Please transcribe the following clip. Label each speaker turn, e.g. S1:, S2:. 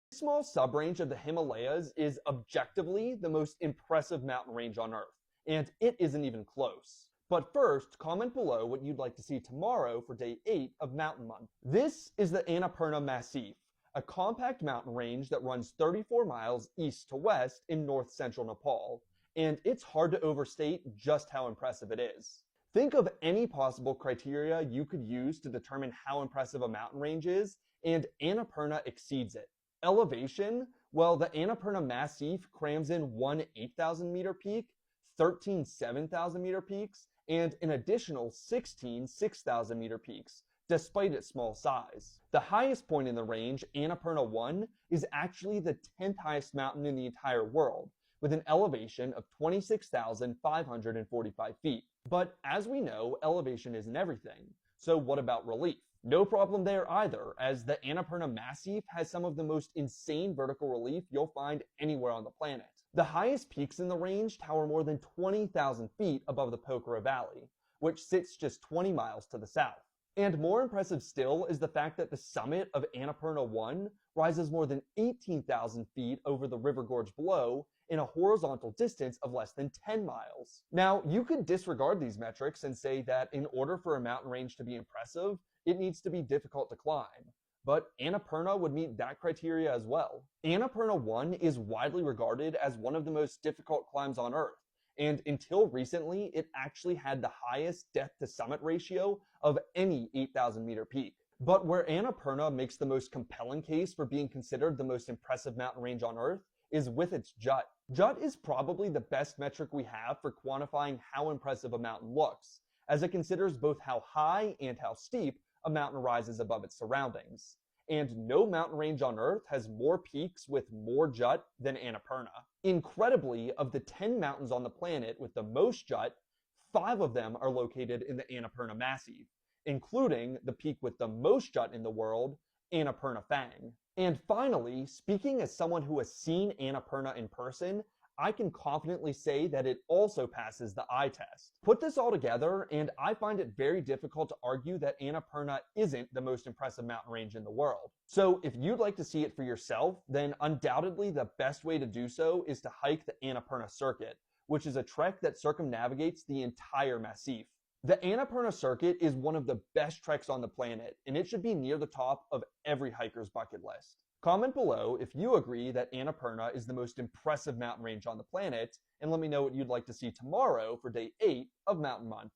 S1: This small subrange of the Himalayas is objectively the most impressive mountain range on Earth, and it isn't even close. But first, comment below what you'd like to see tomorrow for day 8 of Mountain Month. This is the Annapurna Massif, a compact mountain range that runs 34 miles east to west in north-central Nepal, and it's hard to overstate just how impressive it is. Think of any possible criteria you could use to determine how impressive a mountain range is, and Annapurna exceeds it. Elevation, well, the Annapurna Massif crams in one 8,000 meter peak, 13 7,000 meter peaks, and an additional 16 6,000 meter peaks, despite its small size. The highest point in the range, Annapurna 1, is actually the 10th highest mountain in the entire world, with an elevation of 26,545 feet. But as we know, elevation isn't everything. So what about relief? No problem there either, as the Annapurna Massif has some of the most insane vertical relief you'll find anywhere on the planet. The highest peaks in the range tower more than 20,000 feet above the Pokhara Valley, which sits just 20 miles to the south. And more impressive still is the fact that the summit of Annapurna 1 rises more than 18,000 feet over the river gorge below in a horizontal distance of less than 10 miles. Now, you could disregard these metrics and say that in order for a mountain range to be impressive, it needs to be difficult to climb. But Annapurna would meet that criteria as well. Annapurna 1 is widely regarded as one of the most difficult climbs on Earth, and until recently, it actually had the highest death-to-summit ratio of any 8,000 meter peak. But where Annapurna makes the most compelling case for being considered the most impressive mountain range on Earth is with its jut. Jut is probably the best metric we have for quantifying how impressive a mountain looks, as it considers both how high and how steep a mountain rises above its surroundings. And no mountain range on Earth has more peaks with more jut than Annapurna. Incredibly, of the 10 mountains on the planet with the most jut, 5 of them are located in the Annapurna Massif, including the peak with the most jut in the world, Annapurna Phang. And finally, speaking as someone who has seen Annapurna in person, I can confidently say that it also passes the eye test. Put this all together, and I find it very difficult to argue that Annapurna isn't the most impressive mountain range in the world. So if you'd like to see it for yourself, then undoubtedly the best way to do so is to hike the Annapurna Circuit, which is a trek that circumnavigates the entire Massif. The Annapurna Circuit is one of the best treks on the planet, and it should be near the top of every hiker's bucket list. Comment below if you agree that Annapurna is the most impressive mountain range on the planet, and let me know what you'd like to see tomorrow for day 8 of Mountain Month.